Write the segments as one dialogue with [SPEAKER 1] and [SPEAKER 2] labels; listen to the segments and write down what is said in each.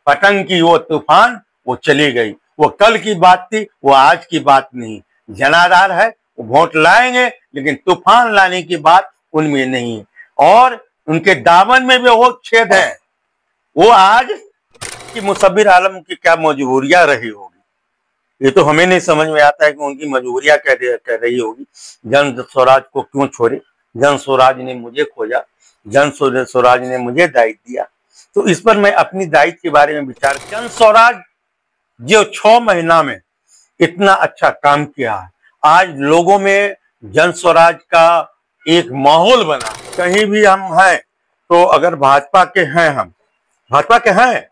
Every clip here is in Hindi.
[SPEAKER 1] पतंग की वो तूफान वो चली गई। वो कल की बात थी, वो आज की बात नहीं। जनाधार है, वो वोट लाएंगे, लेकिन तूफान लाने की बात उनमें नहीं है। और उनके दामन में भी वो छेद है। वो आज की मुसब्बिर आलम की क्या मजबूरियां रही होगी, ये तो हमें नहीं समझ में आता है कि उनकी मजबूरियां कह रही होगी। जन स्वराज को क्यों छोड़े, जन स्वराज ने मुझे खोजा, जन स्वराज ने मुझे दायित्व दिया। तो इस पर मैं अपनी दायित्व के बारे में विचार, जन स्वराज जो 6 महीना में इतना अच्छा काम किया है, आज लोगों में जन स्वराज का एक माहौल बना। कहीं भी हम हैं तो अगर भाजपा के हैं, हम भाजपा के हैं,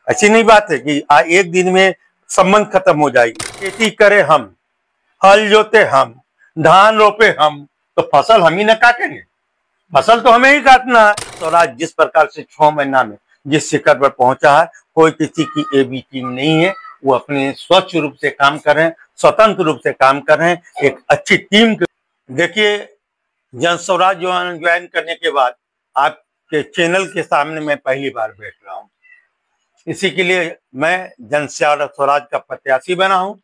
[SPEAKER 1] ऐसी नहीं बात है कि एक दिन में संबंध खत्म हो जाएगी। खेती करे हम, हल जोते हम, धान रोपे हम, तो फसल हम ही न काटेंगे, फसल तो हमें ही काटना है। स्वराज जिस प्रकार से 6 महीना में जिस शिखर पर पहुंचा है, कोई किसी की ए बी टीम नहीं है। वो अपने स्वच्छ रूप से काम कर रहे हैं, स्वतंत्र रूप से काम कर रहे हैं, एक अच्छी टीम। देखिए, जन स्वराज ज्वाइन करने के बाद आपके चैनल के सामने मैं पहली बार बैठ रहा हूँ। इसी के लिए मैं जन स्वराज का प्रत्याशी बना हूं।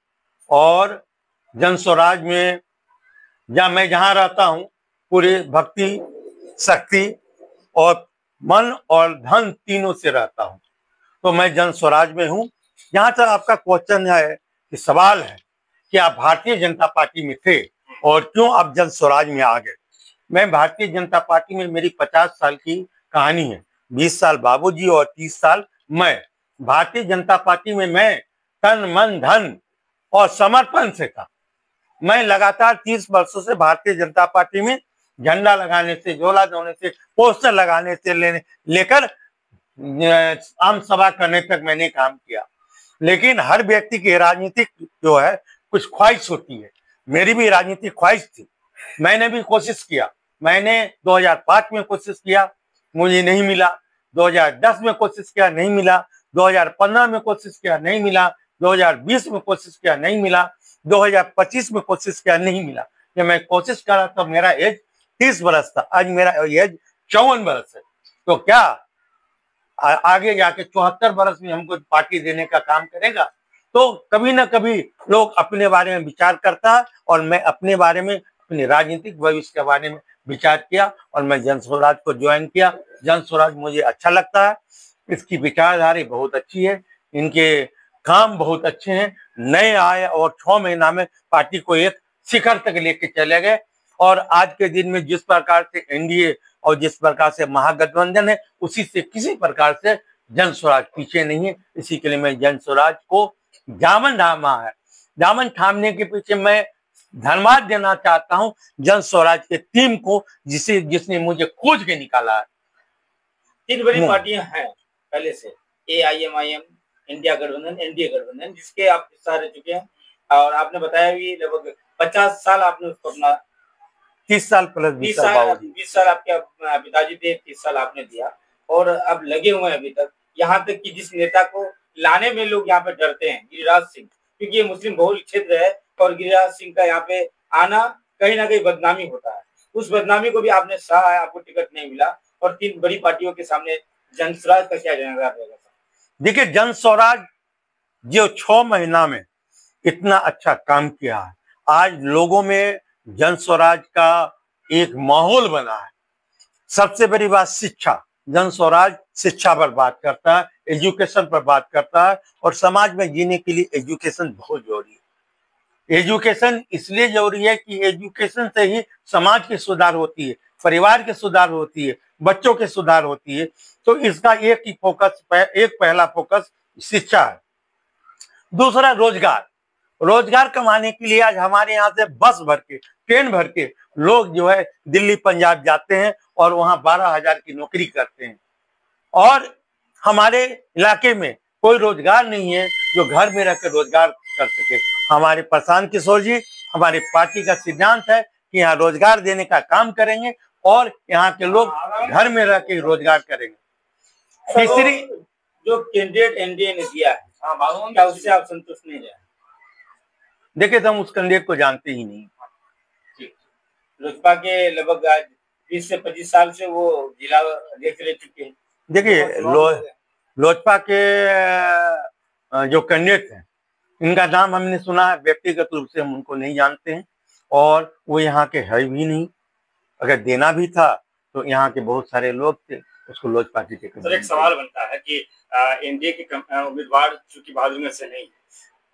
[SPEAKER 1] और जन स्वराज में मैं जहां रहता हूं, पूरे भक्ति, शक्ति और मन और धन तीनों से रहता हूं। तो मैं जन स्वराज में हूं। जहां तक आपका क्वेश्चन है कि सवाल है कि आप भारतीय जनता पार्टी में थे और क्यों आप जन स्वराज में आ गए। मैं भारतीय जनता पार्टी में, मेरी 50 साल की कहानी है। 20 साल बाबूजी और 30 साल मैं। भारतीय जनता पार्टी में मैं तन मन धन और समर्पण से था। मैं लगातार 30 वर्षों से भारतीय जनता पार्टी में झंडा लगाने से, झोला धोने से, पोस्टर लगाने से लेकर आम सभा करने तक मैंने काम किया। लेकिन हर व्यक्ति की राजनीतिक जो है कुछ ख्वाहिश होती है। मेरी भी राजनीतिक ख्वाहिश थी, मैंने भी कोशिश किया। मैंने 2005 में कोशिश किया, मुझे नहीं मिला। 2010 में कोशिश किया, नहीं मिला। 2015 में कोशिश किया, नहीं मिला। 2020 में कोशिश किया, नहीं मिला। 2025 में कोशिश किया, नहीं मिला। जब मैं कोशिश कर रहा था, मेरा एज 30 बरस था, आज मेरा एज 54 बरस है। तो क्या आगे जाके 74 बरस में हमको पार्टी देने का काम करेगा? तो कभी ना कभी लोग अपने बारे में विचार करता है, और मैं अपने बारे में, अपने राजनीतिक भविष्य के बारे में विचार किया और मैं जन स्वराज को ज्वाइन किया। जन स्वराज मुझे अच्छा लगता है, इसकी विचारधारा बहुत अच्छी है, इनके काम बहुत अच्छे हैं। नए आए और 6 महीना में पार्टी को एक शिखर तक लेके चले गए। और आज के दिन में जिस प्रकार से एनडीए और जिस प्रकार से महागठबंधन है, उसी से किसी प्रकार से जन स्वराज पीछे नहीं है। इसी के लिए मैं जन स्वराज को दामन थामा है, दामन थामने के पीछे मैं धन्यवाद देना चाहता हूं जन स्वराज के टीम को, जिसने मुझे खोज के निकाला है।
[SPEAKER 2] 3 बड़ी पार्टियां हैं पहले से, AIMIM, इंडिया गठबंधन, एनडीए गठबंधन, जिसके आप हिस्सा रह चुके हैं। और आपने बताया भी लगभग 50 साल आपने उसको अपना,
[SPEAKER 1] 30 साल प्लस
[SPEAKER 2] 20 साल आपके पिताजी थे, 30 साल आपने दिया, और अब लगे हुए हैं अभी तक। यहाँ तक कि जिस नेता को लाने में लोग यहाँ पे डरते हैं, गिरिराज सिंह, क्योंकि ये मुस्लिम बहुल क्षेत्र है और गिरिराज सिंह का यहाँ पे आना कहीं ना कहीं बदनामी होता है। उस बदनामी को भी आपने सहा है, आपको टिकट नहीं मिला, और 3 बड़ी पार्टियों के सामने जन स्वराज का क्या जनाधार रहेगा?
[SPEAKER 1] देखिए, जन स्वराज जो 6 महीना में इतना अच्छा काम किया है, आज लोगों में जन स्वराज का एक माहौल बना है। सबसे बड़ी बात शिक्षा, जन स्वराज शिक्षा पर बात करता है, एजुकेशन पर बात करता है, और समाज में जीने के लिए एजुकेशन बहुत जरूरी है। एजुकेशन इसलिए जरूरी है कि एजुकेशन से ही समाज की सुधार होती है, परिवार की सुधार होती है, बच्चों की सुधार होती है। तो इसका एक ही फोकस, एक पहला फोकस शिक्षा है। दूसरा रोजगार, रोजगार कमाने के लिए आज हमारे यहाँ से बस भर के, ट्रेन भर के लोग जो है दिल्ली पंजाब जाते हैं और वहां 12,000 की नौकरी करते हैं। और हमारे इलाके में कोई रोजगार नहीं है जो घर में रहकर रोजगार कर सके। हमारे प्रशांत किशोर जी, हमारी पार्टी का सिद्धांत है कि यहाँ रोजगार देने का काम करेंगे और यहाँ के लोग घर में रह के रोजगार करेंगे। तीसरी,
[SPEAKER 2] जो कैंडिडेट एनडीए ने दिया है, क्या उससे आप संतुष्ट नहीं रहे?
[SPEAKER 1] देखिए, तो हम उस कैंडिडेट को जानते ही नहीं।
[SPEAKER 2] लोजपा के लगभग 20 से 25 साल से वो जिला अध्यक्ष रह चुके हैं।
[SPEAKER 1] देखिए, लोजपा के जो कैंडिडेट हैं, इनका नाम हमने सुना है, व्यक्तिगत रूप से हम उनको नहीं जानते हैं और वो यहाँ के है भी नहीं। अगर देना भी था तो यहाँ के बहुत सारे लोग थे, उसको लोजपा की टिकट।
[SPEAKER 2] सर, एक सवाल बनता है कि एनडीए के उम्मीदवार चूंकि बहादुरगंज से नहीं है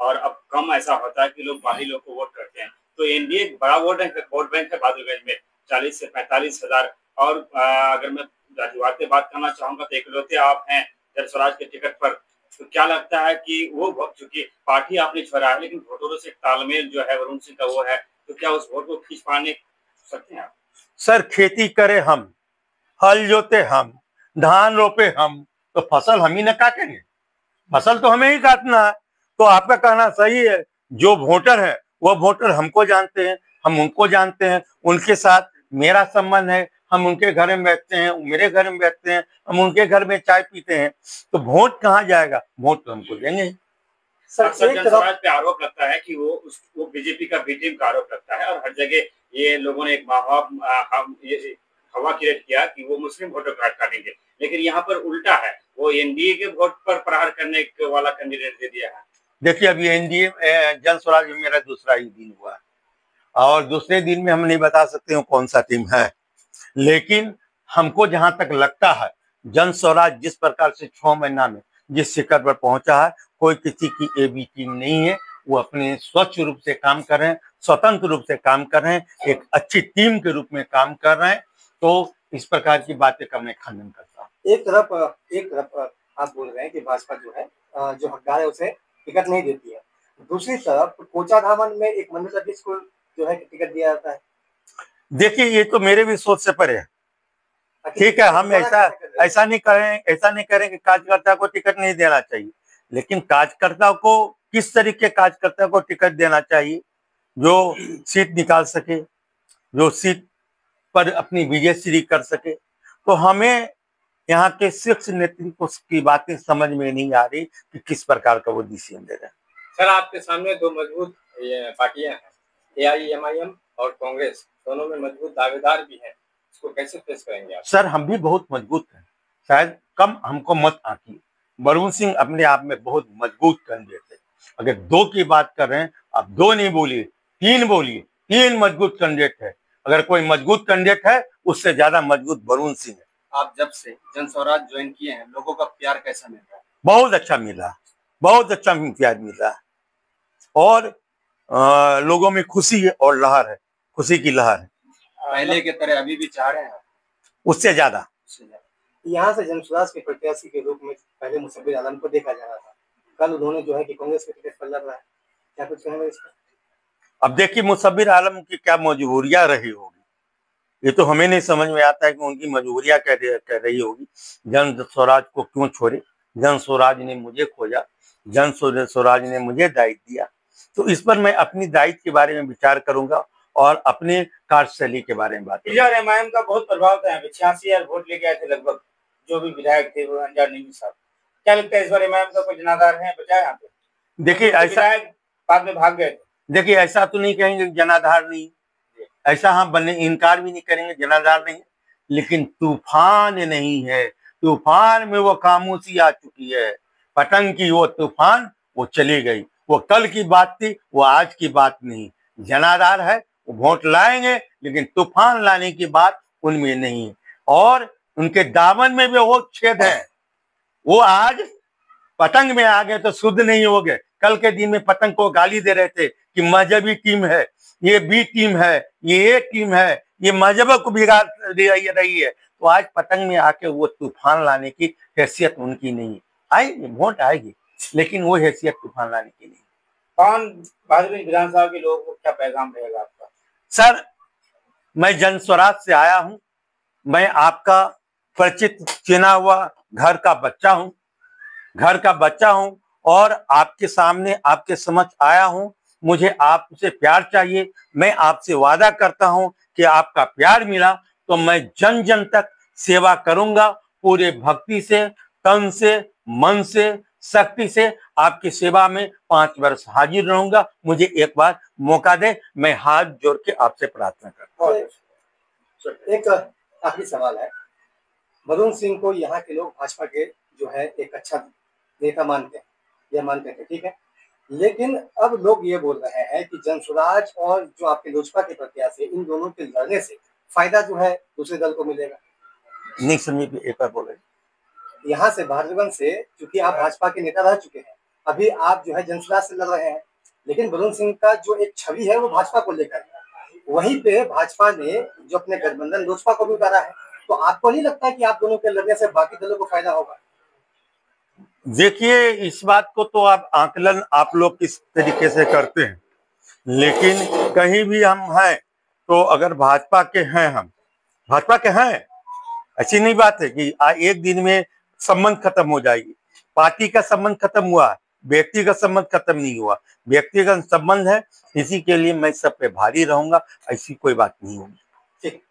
[SPEAKER 2] और अब कम ऐसा होता है कि लोग बाहरी लोग को वोट करते हैं, तो एनडीए बड़ा वोट बैंक है बहादुरगंज में 40 से 45 हजार। और अगर मैं जातिवाद की बात करना चाहूंगा तो इकलौते आप हैं जन स्वराज के टिकट पर। तो क्या लगता है कि वो चूंकि पार्टी आपने छोड़ा है लेकिन वोटरों से तालमेल जो है वरुण सिंह का वो है, तो क्या उस वोट को खींच पाने सकते हैं आप?
[SPEAKER 1] सर, खेती करे हम, हल जोते हम, धान रोपे हम, तो फसल हम ही न काटेंगे? फसल तो हमें ही काटना है। तो आपका कहना सही है। जो वोटर है वो वोटर हमको जानते हैं, हम उनको जानते हैं, उनके साथ मेरा संबंध है, हम उनके घर में बैठते हैं, वो मेरे घर में बैठते हैं, हम उनके घर में चाय पीते हैं। तो वोट कहाँ जाएगा? वोट तो हमको देंगे।
[SPEAKER 2] अक्सर जनसमाज पे आरोप लगता है कि वो बीजेपी का बी टीम का आरोप लगता है और हर जगह ये लोगों ने एक हवा क्रिएट किया कि वो मुस्लिम वोटर कार्ड काटेंगे, लेकिन यहाँ पर उल्टा है, वो एनडीए के वोट पर प्रहार करने वाला कैंडिडेट दे दिया है।
[SPEAKER 1] देखिए, अभी एनडीए जन स्वराज में मेरा दूसरा ही दिन हुआ है और दूसरे दिन में हम नहीं बता सकते हो कौन सा टीम है, लेकिन हमको जहां तक लगता है जन स्वराज जिस प्रकार से 6 महीना में जिस शिखर पर पहुंचा है, कोई किसी की ए बी टीम नहीं है। वो अपने स्वच्छ रूप से काम कर रहे हैं, स्वतंत्र रूप से काम कर रहे हैं, एक अच्छी टीम के रूप में काम कर रहे हैं। तो इस प्रकार की बातें का मैं खंडन करता हूँ।
[SPEAKER 3] एक तरफ आप बोल रहे हैं कि भाजपा जो है जो हकदार है उसे टिकट नहीं देती है, दूसरी तरफ कोचाधामन में एक मंदिर को जो है टिकट दिया जाता है।
[SPEAKER 1] देखिए, ये तो मेरे भी सोच से परे है। ठीक है, हम ऐसा नहीं करें कि कार्यकर्ता को टिकट नहीं देना चाहिए, लेकिन कार्यकर्ता को किस तरीके कार्यकर्ता को टिकट देना चाहिए जो सीट निकाल सके, जो सीट पर अपनी विजयश्री कर सके। तो हमें यहाँ के शीर्ष नेतृत्व की बातें समझ में नहीं आ रही कि किस प्रकार का वो डिसीजन दे रहे हैं।
[SPEAKER 3] सर, आपके सामने दो मजबूत पार्टियां हैं, एआईएमआईएम और कांग्रेस, दोनों में मजबूत दावेदार भी हैं, इसको कैसे फेस करेंगे आप?
[SPEAKER 1] सर, हम भी बहुत मजबूत हैं, शायद कम हमको मत आती। वरुण सिंह अपने आप में बहुत मजबूत कैंडिडेट है। अगर 2 की बात कर रहे हैं, आप 2 नहीं बोलिए, 3 बोलिए, 3 मजबूत कैंडिडेट है। अगर कोई मजबूत कैंडिडेट है, उससे ज्यादा मजबूत वरुण सिंह है।
[SPEAKER 3] आप जब से जन स्वराज ज्वाइन किए हैं, लोगों का प्यार कैसा मिल रहा है?
[SPEAKER 1] बहुत अच्छा मिल रहा है, बहुत अच्छा प्यार मिल रहा है और लोगों में खुशी है और लहर है, खुशी की लहर है।
[SPEAKER 3] पहले के तरह अभी भी चाह रहे हैं?
[SPEAKER 1] उससे ज्यादा।
[SPEAKER 3] यहाँ से जन स्वराज के प्रत्याशी के रूप में पहले मुसब्बिर आलम को देखा जा रहा था, कल उन्होंने जो है कि कांग्रेस के टिकट पर लड़ रहा है, क्या कुछ कहेंगे इस पर?
[SPEAKER 1] अब देखिए, मुसब्बिर आलम की क्या मजबूरियां रही होगी, ये तो हमें नहीं समझ में आता है कि उनकी मजबूरियां कह रही होगी। जन स्वराज को क्यों छोड़े? जन स्वराज ने मुझे खोजा, जन स्वराज ने मुझे दायित्व दिया। तो इस पर मैं अपनी दायित्व के बारे में विचार करूंगा और अपने कार्यशैली के बारे में बात करूंगा।
[SPEAKER 2] एमआईएम का बहुत प्रभाव था, 86,000 वोट लेके आए थे लगभग, जो भी विधायक थे वो अंजार नहीं साहब। क्या लगता है इस बार एमआईएम का कोई जनाधार है बचा यहाँ पे?
[SPEAKER 1] देखिए, ऐसा
[SPEAKER 2] बाद में भाग गए थे।
[SPEAKER 1] देखिए, ऐसा तो नहीं कहेंगे जनाधार नहीं, ऐसा हम बनने इनकार भी नहीं करेंगे, जनाधार नहीं, लेकिन तूफान नहीं है। तूफान में वो खामोशी आ चुकी है। पतंग की वो तूफान वो चली गई। वो कल की बात थी, वो आज की बात नहीं। जनाधार है, वो वोट लाएंगे, लेकिन तूफान लाने की बात उनमें नहीं है और उनके दामन में भी वो छेद है। वो आज पतंग में आ गए तो शुद्ध नहीं हो गए। कल के दिन में पतंग को गाली दे रहे थे कि मजहबी टीम है, ये बी टीम है, ये ए टीम है, ये मजहब को बिगाड़ रही है। तो आज पतंग में आके वो तूफान लाने की हैसियत उनकी नहीं। आएगी, वोट आएगी, लेकिन वो हैसियत तूफान लाने की नहीं।
[SPEAKER 2] कौन बहादुरगंज विधानसभा के लोगों को क्या पैगाम रहेगा आपका?
[SPEAKER 1] सर, मैं जन स्वराज से आया हूँ, मैं आपका परिचित चुना हुआ घर का बच्चा हूं और आपके सामने आपके समक्ष आया हूं। मुझे आपसे प्यार चाहिए। मैं आपसे वादा करता हूं कि आपका प्यार मिला तो मैं जन जन तक सेवा करूंगा, पूरे भक्ति से, तन से, मन से, शक्ति से आपकी सेवा में 5 वर्ष हाजिर रहूंगा। मुझे एक बार मौका दे, मैं हाथ जोड़ के आपसे प्रार्थना करता हूं।
[SPEAKER 3] एक आखिरी सवाल है, वरुण सिंह को यहाँ के लोग भाजपा के जो है एक अच्छा नेता मानते हैं, यह मानते थे, ठीक है। लेकिन अब लोग ये बोल रहे हैं कि जनसुराज और जो आपके लोजपा के प्रत्याशी, इन दोनों के लड़ने से फायदा जो है दूसरे दल को मिलेगा।
[SPEAKER 1] नहीं समझे, एक बार बोले।
[SPEAKER 3] यहाँ से भाजपा से, क्योंकि आप भाजपा के नेता रह चुके हैं, अभी आप जो है जनसुराज से लड़ रहे हैं, लेकिन वरुण सिंह का जो एक छवि है वो भाजपा को लेकर है। वहीं पे भाजपा ने जो अपने गठबंधन लोजपा को भी उतारा है, तो आपको नहीं लगता कि आप दोनों के लड़ने से बाकी दलों को फायदा होगा?
[SPEAKER 1] देखिए, इस बात को तो आप आकलन आप लोग किस तरीके से करते हैं, लेकिन कहीं भी हम हैं तो अगर भाजपा के हैं, हम भाजपा के हैं, ऐसी नहीं बात है कि एक दिन में संबंध खत्म हो जाएगी। पार्टी का संबंध खत्म हुआ, व्यक्तिगत संबंध खत्म नहीं हुआ। व्यक्तिगत संबंध है, इसी के लिए मैं सब पे भारी रहूंगा, ऐसी कोई बात नहीं होगी।
[SPEAKER 3] ठीक।